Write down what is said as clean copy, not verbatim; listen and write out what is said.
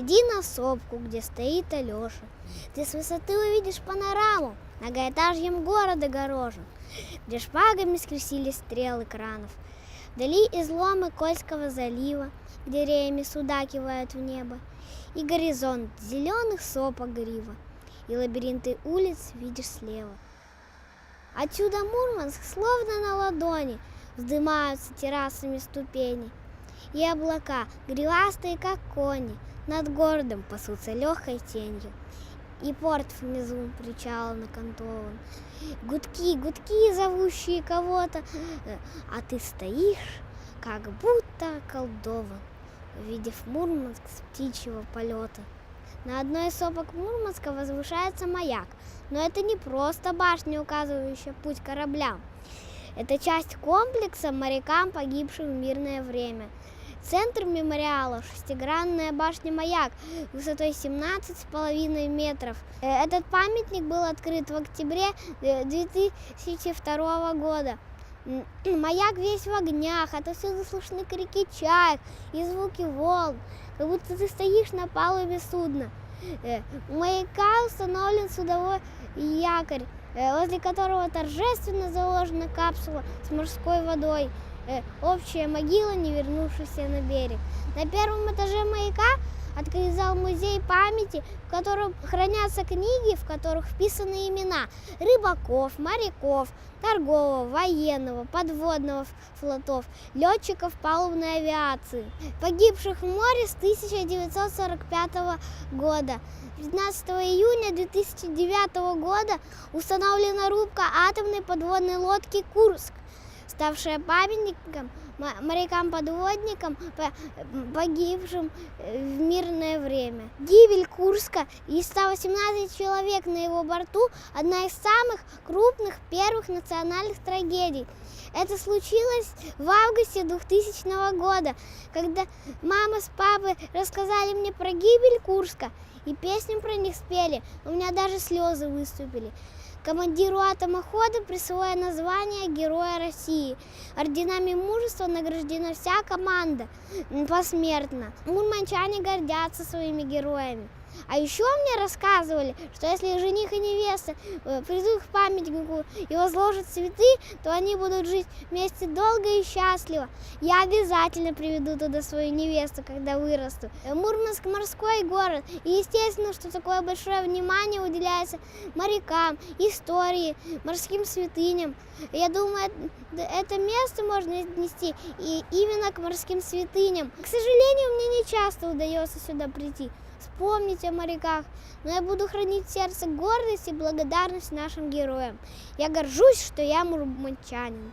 Взойди на сопку, где стоит Алеша. Ты с высоты увидишь панораму многоэтажьем города огорожен, где шпагами скрестили стрелы кранов. Вдали изломы Кольского залива, где реями суда кивают в небо, и горизонт зеленых сопок грива, и лабиринты улиц видишь слева. Отсюда Мурманск словно на ладони вздымаются террасами ступени, и облака, гривастые как кони, над городом пасутся легкой тенью, и порт внизу причала накантован. Гудки, гудки, зовущие кого-то, а ты стоишь, как будто околдован, увидев Мурманск с птичьего полета. На одной из сопок Мурманска возвышается маяк, но это не просто башня, указывающая путь кораблям. Это часть комплекса морякам, погибшим в мирное время. Центр мемориала – шестигранная башня-маяк высотой 17,5 метров. Этот памятник был открыт в октябре 2002 года. Маяк весь в огнях, отовсюду слышны крики чаек и звуки волн, как будто ты стоишь на палубе судна. У маяка установлен судовой якорь, возле которого торжественно заложена капсула с морской водой. Общая могила, не вернувшихся на берег. На первом этаже маяка открыт зал музей памяти, в котором хранятся книги, в которых вписаны имена рыбаков, моряков, торгового, военного, подводного флотов, летчиков палубной авиации, погибших в море с 1945 года. 15 июня 2009 года установлена рубка атомной подводной лодки «Курск», ставшая памятником морякам-подводникам, погибшим в мирное время. Гибель Курска и 118 человек на его борту – одна из самых крупных первых национальных трагедий. Это случилось в августе 2000 года, когда мама с папой рассказали мне про гибель Курска и песню про них спели. У меня даже слезы выступили. Командиру атомохода присвоено звание Героя России. Орденами мужества награждена вся команда посмертно. Мурманчане гордятся своими героями. А еще мне рассказывали, что если жених и невеста придут к памятнику и возложат цветы, то они будут жить вместе долго и счастливо. Я обязательно приведу туда свою невесту, когда вырасту. Мурманск – морской город, и естественно, что такое большое внимание уделяется морякам, истории, морским святыням. Я думаю, это место можно отнести и именно к морским святыням. К сожалению, мне не часто удается сюда прийти, вспомнить о моряках, но я буду хранить в сердце гордость и благодарность нашим героям. Я горжусь, что я мурманчанин.